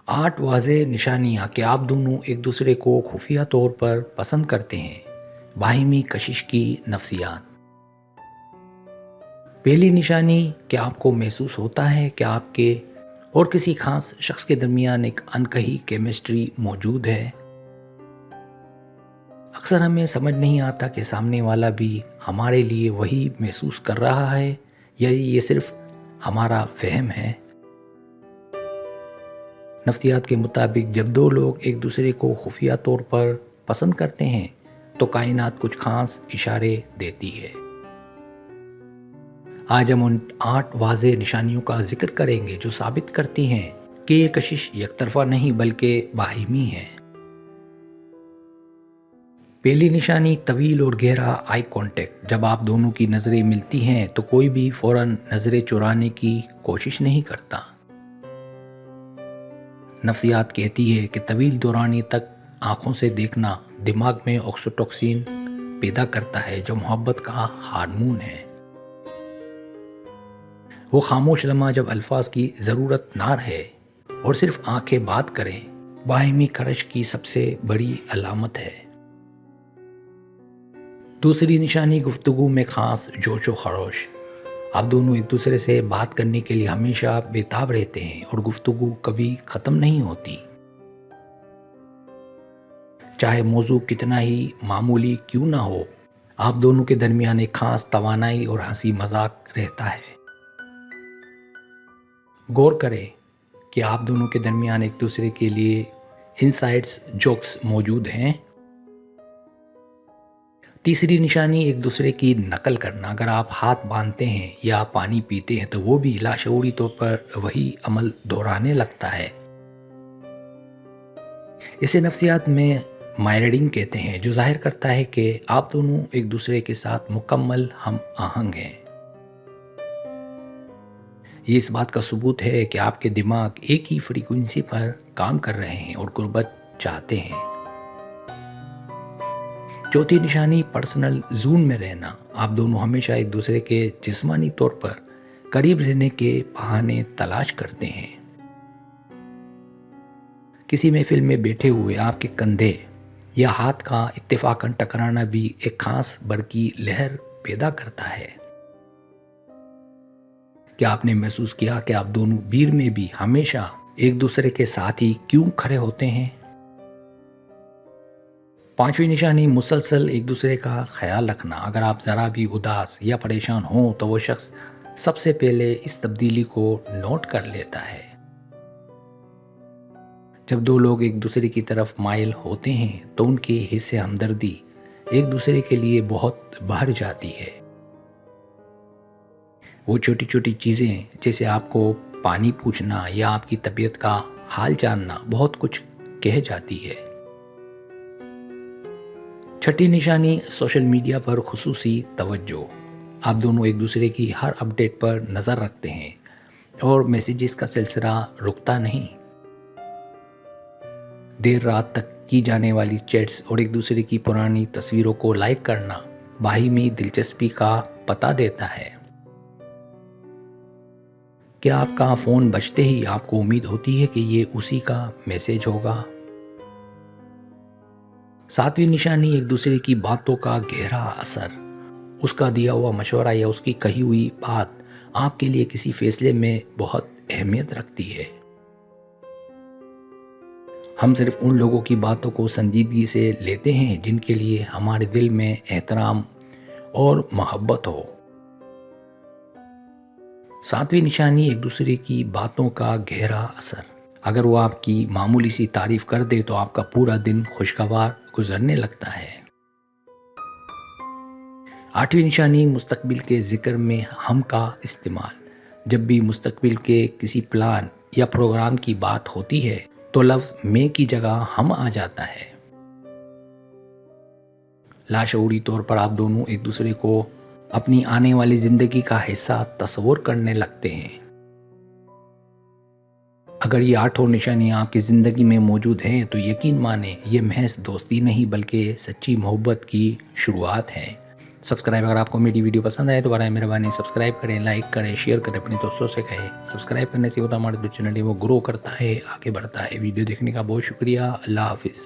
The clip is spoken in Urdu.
8 واضح نشانیاں کہ آپ دونوں ایک دوسرے کو خفیہ طور پر پسند کرتے ہیں۔ باہمی کشش کی نفسیات۔ پہلی نشانی کہ آپ کو محسوس ہوتا ہے کہ آپ کے اور کسی خاص شخص کے درمیان ایک انکہی کیمسٹری موجود ہے۔ اکثر ہمیں سمجھ نہیں آتا کہ سامنے والا بھی ہمارے لیے وہی محسوس کر رہا ہے یا یہ صرف ہمارا وہم ہے۔ نفسیات کے مطابق جب دو لوگ ایک دوسرے کو خفیہ طور پر پسند کرتے ہیں تو کائنات کچھ خاص اشارے دیتی ہے۔ آج ہم ان 8 واضح نشانیوں کا ذکر کریں گے جو ثابت کرتی ہیں کہ یہ کشش یک طرفہ نہیں بلکہ باہمی ہے۔ پہلی نشانی طویل اور گہرا آئی کانٹیکٹ۔ جب آپ دونوں کی نظریں ملتی ہیں تو کوئی بھی فوراً نظریں چرانے کی کوشش نہیں کرتا۔ نفسیات کہتی ہے کہ طویل دورانی تک آنکھوں سے دیکھنا دماغ میں آکسیٹوسن پیدا کرتا ہے جو محبت کا ہارمون ہے۔ وہ خاموش لمحہ جب الفاظ کی ضرورت نہ رہے اور صرف آنکھیں بات کریں باہمی خرش کی سب سے بڑی علامت ہے۔ دوسری نشانی گفتگو میں خاص جوش و خروش۔ آپ دونوں ایک دوسرے سے بات کرنے کے لیے ہمیشہ بےتاب رہتے ہیں اور گفتگو کبھی ختم نہیں ہوتی۔ چاہے موضوع کتنا ہی معمولی کیوں نہ ہو، آپ دونوں کے درمیان ایک خاص توانائی اور ہنسی مذاق رہتا ہے۔ غور کریں کہ آپ دونوں کے درمیان ایک دوسرے کے لیے انسائٹس جوکس موجود ہیں۔ تیسری نشانی ایک دوسرے کی نقل کرنا۔ اگر آپ ہاتھ باندھتے ہیں یا پانی پیتے ہیں تو وہ بھی لاشعوری طور پر وہی عمل دہرانے لگتا ہے۔ اسے نفسیات میں مائرڈنگ کہتے ہیں جو ظاہر کرتا ہے کہ آپ دونوں ایک دوسرے کے ساتھ مکمل ہم آہنگ ہیں۔ یہ اس بات کا ثبوت ہے کہ آپ کے دماغ ایک ہی فریکوئنسی پر کام کر رہے ہیں اور قربت چاہتے ہیں۔ چوتھی نشانی پرسنل زون میں رہنا۔ آپ دونوں ہمیشہ ایک دوسرے کے جسمانی طور پر قریب رہنے کے بہانے تلاش کرتے ہیں۔ کسی محفل میں بیٹھے ہوئے آپ کے کندھے یا ہاتھ کا اتفاقاً ٹکرانا بھی ایک خاص برقی لہر پیدا کرتا ہے۔ کیا آپ نے محسوس کیا کہ آپ دونوں بھیڑ میں بھی ہمیشہ ایک دوسرے کے ساتھ ہی کیوں کھڑے ہوتے ہیں؟ پانچویں نشانی مسلسل ایک دوسرے کا خیال رکھنا۔ اگر آپ ذرا بھی اداس یا پریشان ہوں تو وہ شخص سب سے پہلے اس تبدیلی کو نوٹ کر لیتا ہے۔ جب دو لوگ ایک دوسرے کی طرف مائل ہوتے ہیں تو ان کی حس ہمدردی ایک دوسرے کے لیے بہت بڑھ جاتی ہے۔ وہ چھوٹی چھوٹی چیزیں جیسے آپ کو پانی پوچھنا یا آپ کی طبیعت کا حال جاننا بہت کچھ کہہ جاتی ہے۔ چھٹی نشانی سوشل میڈیا پر خصوصی توجہ۔ آپ دونوں ایک دوسرے کی ہر اپڈیٹ پر نظر رکھتے ہیں اور میسیجز کا سلسلہ رکتا نہیں۔ دیر رات تک کی جانے والی چیٹس اور ایک دوسرے کی پرانی تصویروں کو لائک کرنا باہمی دلچسپی کا پتہ دیتا ہے۔ کیا آپ کا فون بجتے ہی آپ کو امید ہوتی ہے کہ یہ اسی کا میسج ہوگا؟ ساتویں نشانی ایک دوسرے کی باتوں کا گہرا اثر۔ اس کا دیا ہوا مشورہ یا اس کی کہی ہوئی بات آپ کے لیے کسی فیصلے میں بہت اہمیت رکھتی ہے۔ ہم صرف ان لوگوں کی باتوں کو سنجیدگی سے لیتے ہیں جن کے لیے ہمارے دل میں احترام اور محبت ہو۔ ساتویں نشانی ایک دوسرے کی باتوں کا گہرا اثر۔ اگر وہ آپ کی معمولی سی تعریف کر دے تو آپ کا پورا دن خوشگوار گزرنے لگتا ہے۔ آٹھویں نشانی مستقبل کے ذکر میں ہم کا استعمال۔ جب بھی مستقبل کے کسی پلان یا پروگرام کی بات ہوتی ہے تو لفظ میں کی جگہ ہم آ جاتا ہے۔ لاشعوری طور پر آپ دونوں ایک دوسرے کو اپنی آنے والی زندگی کا حصہ تصور کرنے لگتے ہیں۔ اگر یہ 8 نشانیاں آپ کی زندگی میں موجود ہیں تو یقین مانیں یہ محض دوستی نہیں بلکہ سچی محبت کی شروعات ہے۔ سبسکرائب اگر آپ کو میری ویڈیو پسند آئے تو برائے مہربانی سبسکرائب کریں، لائک کریں، شیئر کریں، اپنے دوستوں سے کہیں۔ سبسکرائب کرنے سے ہوتا ہمارا جو چینل ہے وہ گرو کرتا ہے، آگے بڑھتا ہے۔ ویڈیو دیکھنے کا بہت شکریہ۔ اللہ حافظ۔